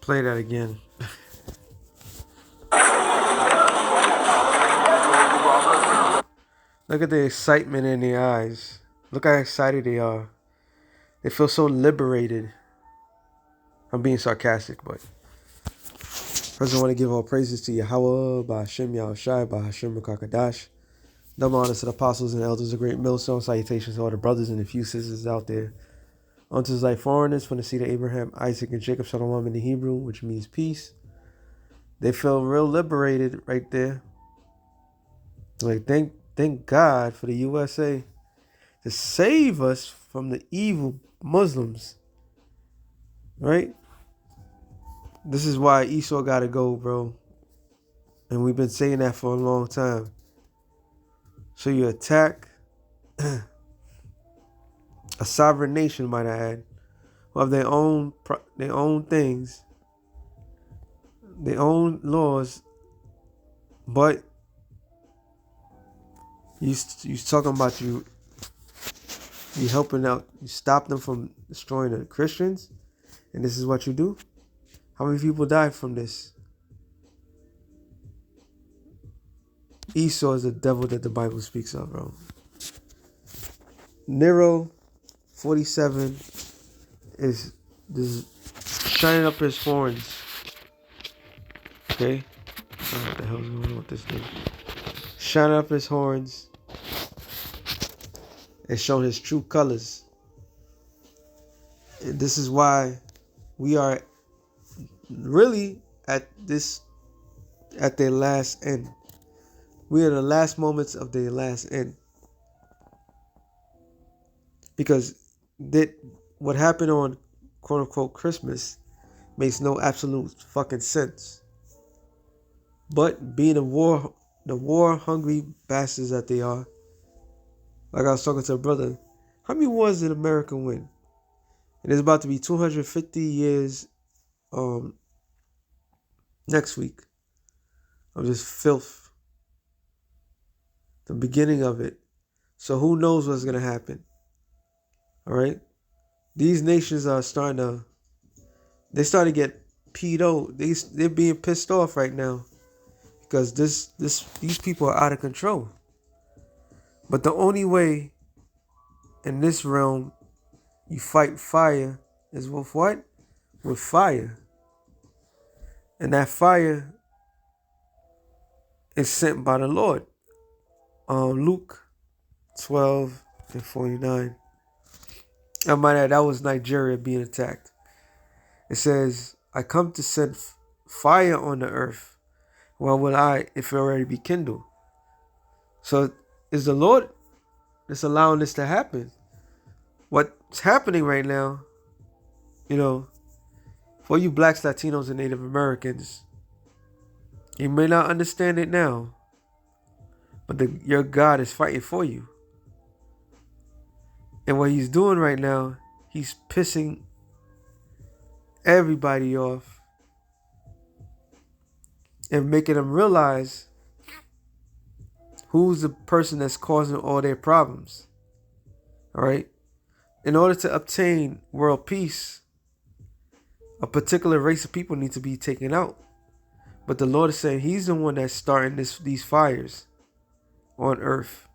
Play that again. Look at the excitement in their eyes. Look how excited they are. They feel so liberated. I'm being sarcastic, but first I want to give all praises to Yahweh, by Hashem Yahushai, by Hashem Rakakadash. Double honors to the apostles and elders of Great Millstone. Salutations to all the brothers and the few sisters out there. Unto his like foreigners from the seed of Abraham, Isaac, and Jacob, Shalom in the Hebrew, which means peace. They feel real liberated right there. Like, thank God for the USA to save us from the evil Muslims. Right? This is why Esau got to go, bro. And we've been saying that for a long time. So you attack a sovereign nation, might I add, who have their own things, their own laws, but you talking about you helping out, you stop them from destroying the Christians, and this is what you do? How many people died from this? Esau is the devil that the Bible speaks of, bro. Nero 47 is shining up his horns. Okay? What the hell's going on with this thing? Shining up his horns and showing his true colors. And this is why we are really at their last end. We are the last moments of their last end. Because what happened on quote unquote Christmas makes no absolute fucking sense. But being the war hungry bastards that they are, like I was talking to a brother, how many wars did America win? And it's about to be 250 years next week of this filth. The beginning of it. So who knows what's gonna happen? Alright? These nations are starting to get peed. They're being pissed off right now. Because these people are out of control. But the only way in this realm you fight fire is with what? With fire. And that fire is sent by the Lord. Luke 12:49. I might add, that was Nigeria being attacked. It says, I come to send fire on the earth. Well, will I, if it already be kindled? So is the Lord that's allowing this to happen? What's happening right now, for you blacks, Latinos, and Native Americans, you may not understand it now, but your God is fighting for you. And what he's doing right now, he's pissing everybody off and making them realize who's the person that's causing all their problems. All right? In order to obtain world peace, a particular race of people need to be taken out. But the Lord is saying he's the one that's starting these fires on earth.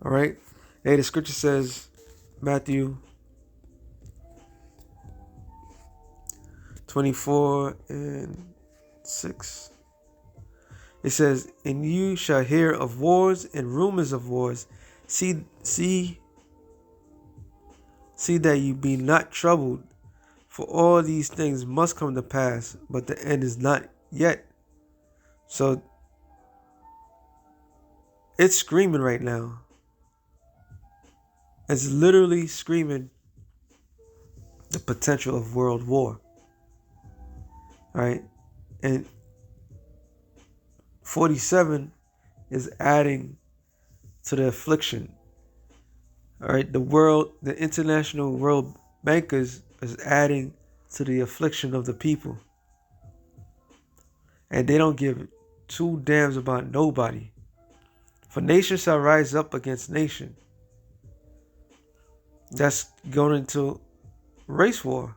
All right? Hey, the scripture says, Matthew 24:6. It says, and you shall hear of wars and rumors of wars. See that you be not troubled, for all these things must come to pass, but the end is not yet. So it's screaming right now. It's literally screaming the potential of world war. All right? And 47 is adding to the affliction. All right? The international world bankers is adding to the affliction of the people. And they don't give two damns about nobody. For nation shall rise up against nation. That's going into race war.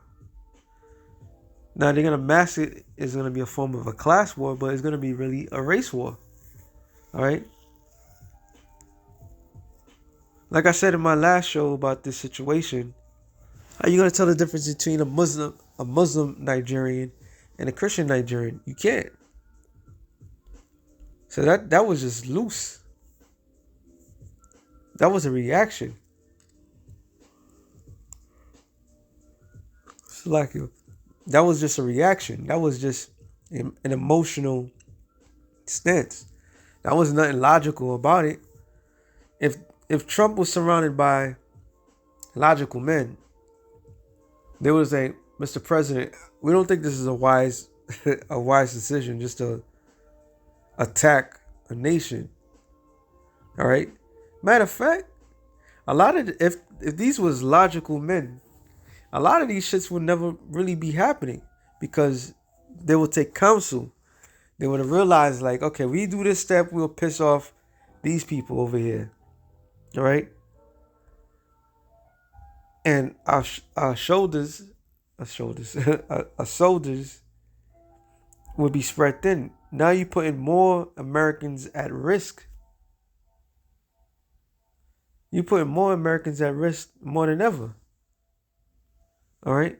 Now they're gonna mask it. It's gonna be a form of a class war, but it's gonna be really a race war. All right. Like I said in my last show about this situation, how you gonna tell the difference between a Muslim Nigerian, and a Christian Nigerian? You can't. So that was just loose. That was a reaction. It's like that was just a reaction. That was just an emotional stance. That was nothing logical about it. If if Trump was surrounded by logical men, they would say, "Mr. President, we don't think this is a wise a wise decision just to attack a nation." All right. Matter of fact, a lot of if these was logical men, a lot of these shits would never really be happening because they would take counsel. They would have realized, like, okay, we do this step, we'll piss off these people over here. All right. And our shoulders, our soldiers would be spread thin. Now you're putting more Americans at risk. You're putting more Americans at risk more than ever. All right.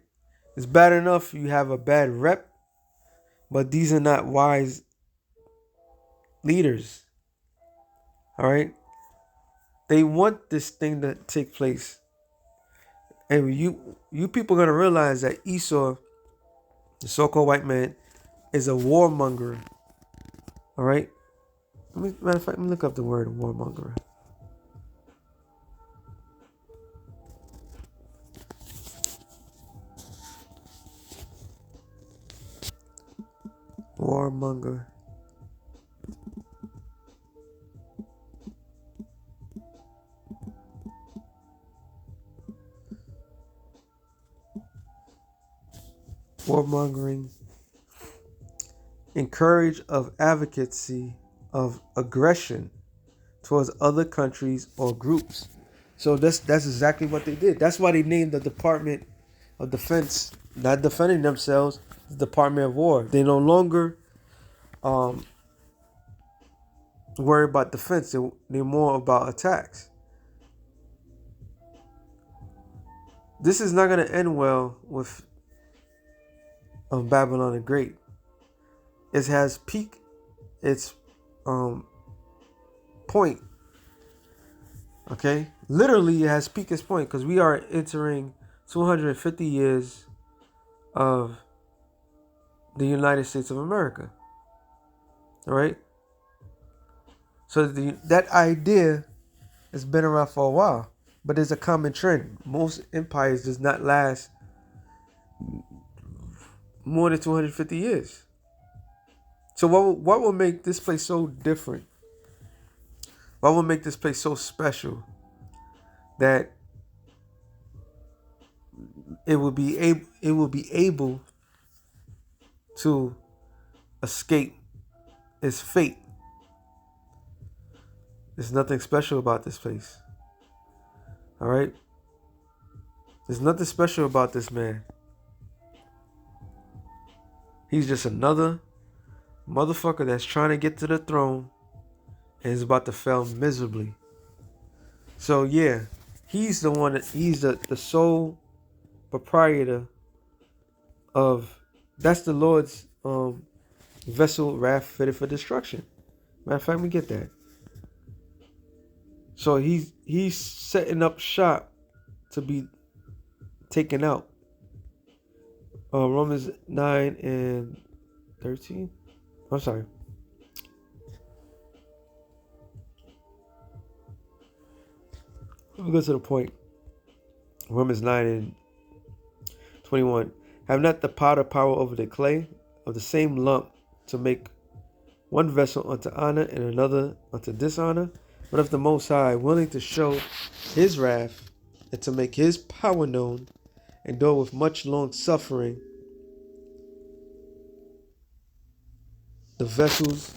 It's bad enough you have a bad rep, but these are not wise leaders. All right. They want this thing to take place. And you people are gonna realize that Esau, the so-called white man, is a warmonger. All right. Matter of fact, let me look up the word warmonger. Warmonger. Warmongering. Encourage of advocacy of aggression towards other countries or groups. So that's exactly what they did. That's why they named the Department of Defense, not defending themselves, the Department of War. They no longer worry about defense. They're more about attacks. This is not going to end well with Babylon the Great. It has peaked its point. Okay? Literally, it has peaked its point because we are entering 250 years of the United States of America. All right? So that idea has been around for a while, but there's a common trend. Most empires does not last more than 250 years. So what will make this place so different? What will make this place so special that it will be able to escape its fate? There's nothing special about this place. All right? There's nothing special about this man. He's just another motherfucker that's trying to get to the throne and is about to fail miserably. So yeah, he's the one he's the sole proprietor of, that's the Lord's vessel wrath fitted for destruction. Matter of fact, we get that. So he's setting up shop to be taken out. Romans 9 and 13. I'm sorry. We'll go to the point. Romans 9 and 21. Have not the potter power over the clay of the same lump to make one vessel unto honor and another unto dishonor? But if the Most High, willing to show his wrath and to make his power known, endure with much long suffering the vessels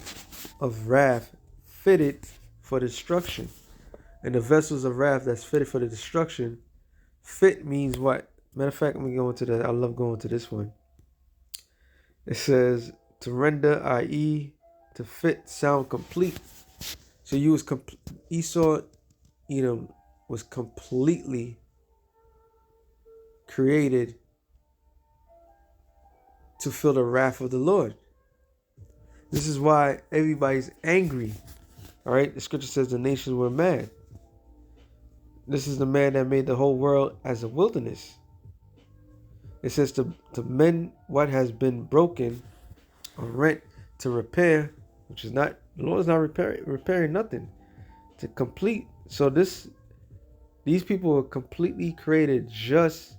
of wrath fitted for destruction. And the vessels of wrath that's fitted for the destruction, fit means what? Matter of fact, let me go into that. I love going to this one. It says to render, i.e., to fit, sound complete. So you was Esau, Edom was completely created to feel the wrath of the Lord. This is why everybody's angry. All right, the scripture says the nations were mad. This is the man that made the whole world as a wilderness. It says to mend what has been broken or rent, to repair, which is not, the Lord is not repairing nothing, to complete. So these people were completely created just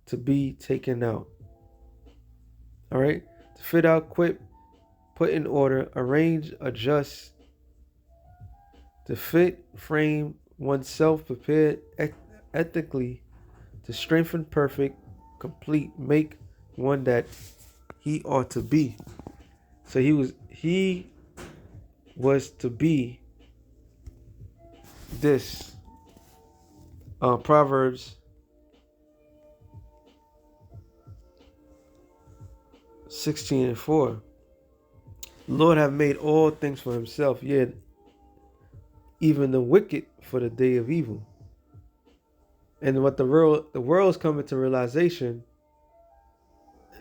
to be taken out. All right, to fit out, equip, put in order, arrange, adjust, to fit, frame oneself, prepared ethically, to strengthen, perfect, complete, make one that he ought to be. So he was to be this. Proverbs 16:4. Lord have made all things for himself, yet even the wicked for the day of evil. And what the world is coming to realization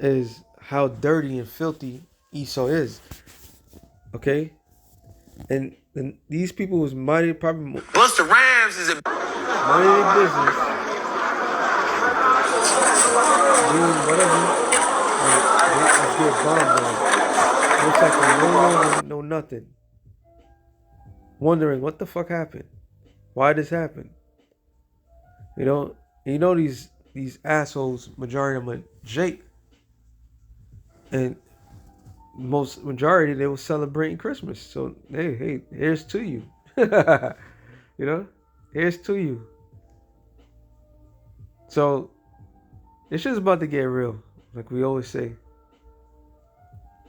is how dirty and filthy Esau is. Okay? And these people was mighty, probably Busta Rhymes is a minding their business, doing whatever, and they just get bombed on. Looks like no one, no nothing. Wondering what the fuck happened, why this happened. You know these assholes. Majority of them are Jake, and majority they were celebrating Christmas. So hey, here's to you. You know, here's to you. So it's just about to get real, like we always say.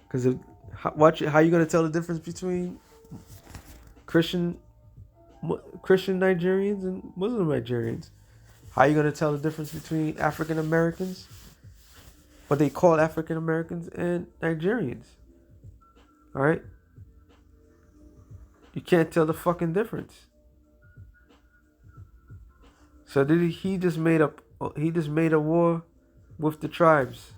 Because watch it. How you gonna tell the difference between Christian Nigerians and Muslim Nigerians? How you gonna tell the difference between African Americans, what they call African Americans, and Nigerians? All right, you can't tell the fucking difference. So he just made a war with the tribes.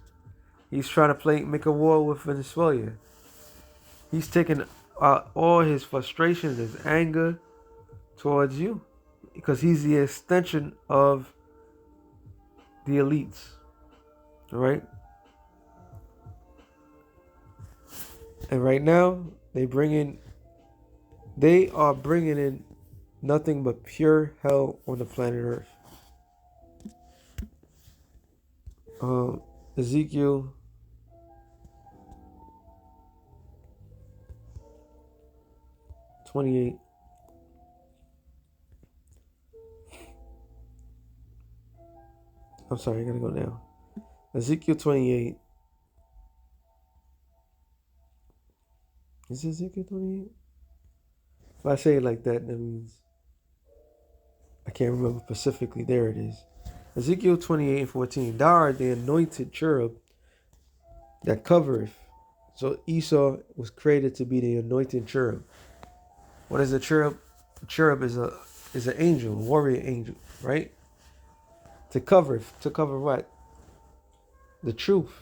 He's trying to make a war with Venezuela. He's taking all his frustration, his anger towards you, because he's the extension of the elites. All right. And right now they are bringing in nothing but pure hell on the planet Earth. Ezekiel 28. I'm sorry, I gotta go now. Ezekiel 28. Is it Ezekiel 28? If I say it like that, that means I can't remember specifically. There it is. Ezekiel 28:14. Thou art the anointed cherub that covereth. So Esau was created to be the anointed cherub. What is a cherub? A cherub is an angel, a warrior angel, right? To cover what? The truth.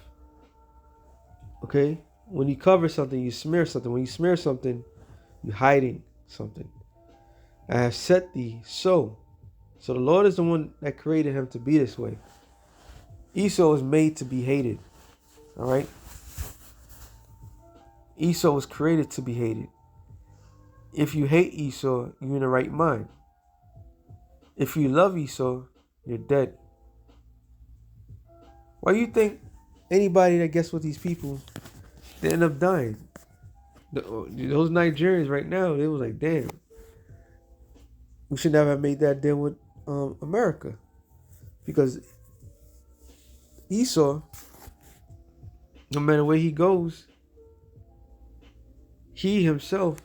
Okay? When you cover something, you smear something. When you smear something, you're hiding something. I have set thee so. So the Lord is the one that created him to be this way. Esau was made to be hated. All right? Esau was created to be hated. If you hate Esau, you're in the right mind. If you love Esau, you're dead. Why do you think anybody that gets with these people, they end up dying? Those Nigerians right now, they was like, damn, we should never have made that deal with America. Because Esau, no matter where he goes, he himself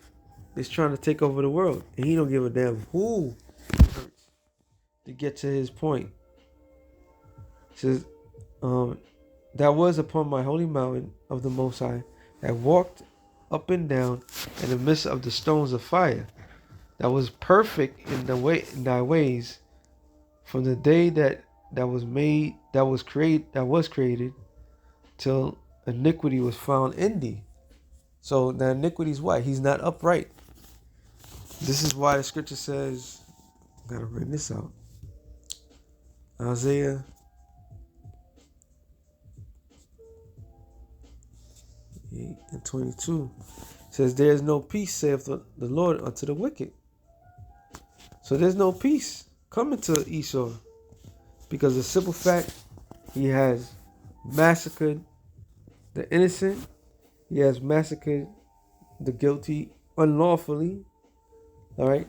is trying to take over the world. And he don't give a damn who hurts to get to his point. It says, that was upon my holy mountain of the Most High, that walked up and down in the midst of the stones of fire, that was perfect in thy ways, from the day that was created, till iniquity was found in thee. So the iniquity is what? He's not upright. This is why the scripture says, I gotta bring this out. Isaiah 8:22 says, there is no peace, saith the Lord, unto the wicked. So there's no peace coming to Esau, because the simple fact, he has massacred the innocent, he has massacred the guilty unlawfully, all right?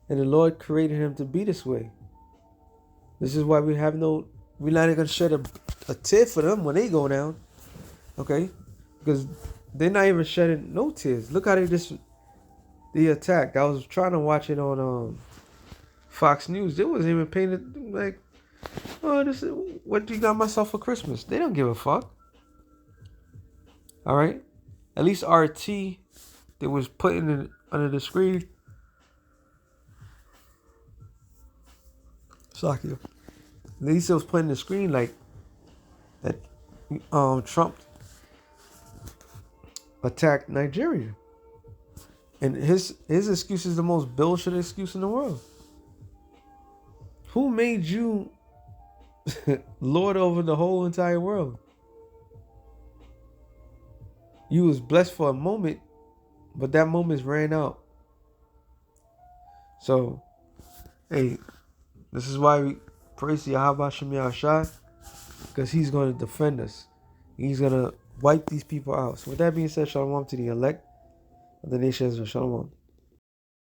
And the Lord created him to be this way. This is why we're not even going to shed a tear for them when they go down, okay? Because they're not even shedding no tears. Look how they attacked. I was trying to watch it on Fox News. They wasn't even paying it, like, oh, what you got myself for Christmas? They don't give a fuck. All right? At least RT, they was putting it under the screen. At least it was putting the screen like that. Trump attacked Nigeria, and his excuse is the most bullshit excuse in the world. Who made you lord over the whole entire world? You was blessed for a moment, but that moment's ran out. So, hey, this is why we praise Yahweh Shem Yahshai, because he's going to defend us. He's going to wipe these people out. So with that being said, shalom to the elect of the nations, and shalom.